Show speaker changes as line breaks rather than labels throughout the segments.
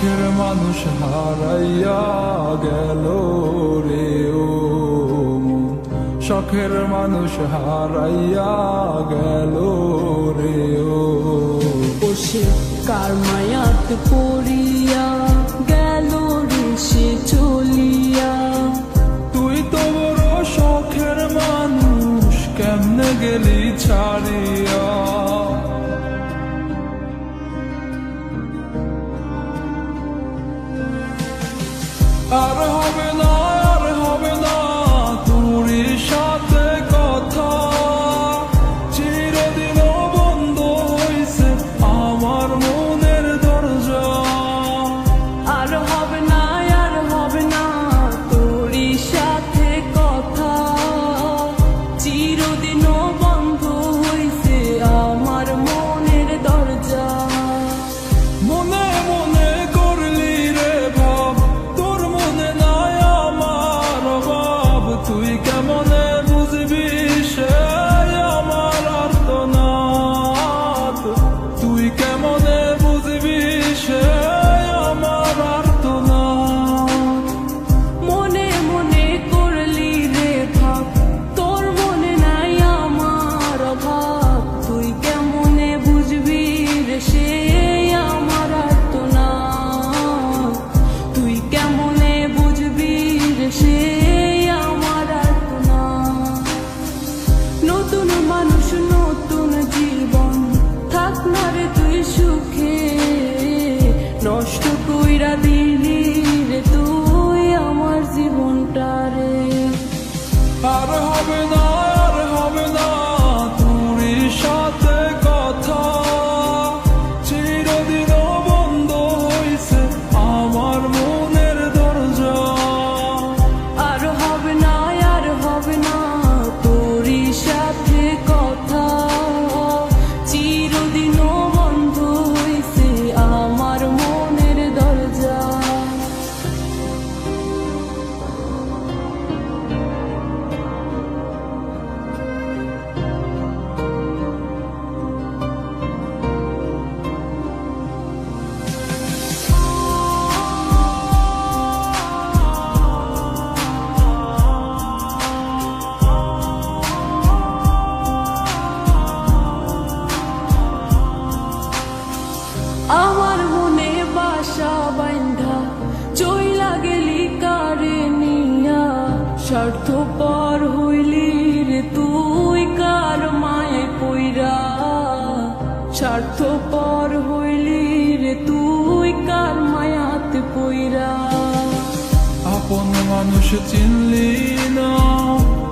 শখের মানুষ হারাইয়া গেল রে ও মন, শখের মানুষ হারাইয়া গেল রে ও।
সে কার মায়াত পড়িয়া গেল রে সে চলিয়া।
তুই তো বড় শখের মানুষ, কেমনে গেলি ছাড়িয়া। আর হবে না, আর হবে না তোর সাথে কথা, চিরদিন বন্ধ হইছে আমার মনের দরজা।
আর হবে না, আর হবে না তোর সাথে কথা, চিরদিন বন্ধ হইছে আমার মনের দরজা।
মনে মনে করলি রে ভাব, তোর মনে নাই আমার অভাব। তুই কেমনে বুঝবি সে আমার আর্তনাদ, তুই কেমনে বুঝবি সে আমার আর্তনাদ।
মনে মনে করলি রে ভাব, তোর মনে নাই আমার অভাব। তুই কেমনে বুঝবি রে সে আমার আর্তনাদ, তুই কেমনে বুঝবি রে সে আমার আর্তনাদ। নতুন মানুষ নতুন জীবন, থাক না রে তুই সুখে, নষ্ট কইরা দিলি রে তুই আমার জীবনটা রে।
আর হবে না, আর হবে না তোর সাথে কথা, চিরদিন বন্ধ হইছে আমার মনের দরজা।
আর হবে না, আর হবে না তোর সাথে কথা, চিরদিন বন্ধ হইছে আমার মনের দরজা। আমার মনে বাসা বাইন্ধা চইলা গেলি কারে নিয়া, স্বার্থপর হইলি রে তুই কার মায়ে পইরা। স্বার্থপর হইলি রে তুই কার মায়াতে পইরা।
আপন মানুষ চিনলি না,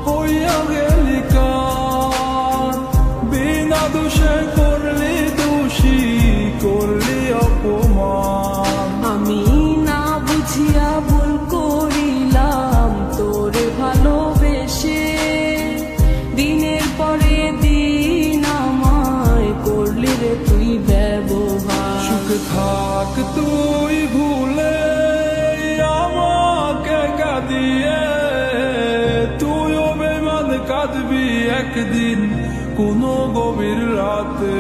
হইয়া গেলি কার, বিনা দোষে করলি দোষী, করলি অপমান।
আমি না বুঝিয়া ভুল করিলাম তোরে ভালোবেসে, দিনের পরে দিন আমায় করলি রে তুই ব্যবহার।
সুখে থাক তুই ভুলে আমাকে কাঁদিয়ে, তুইও বেমান কাঁদবি একদিন কোনো গভীর রাতে।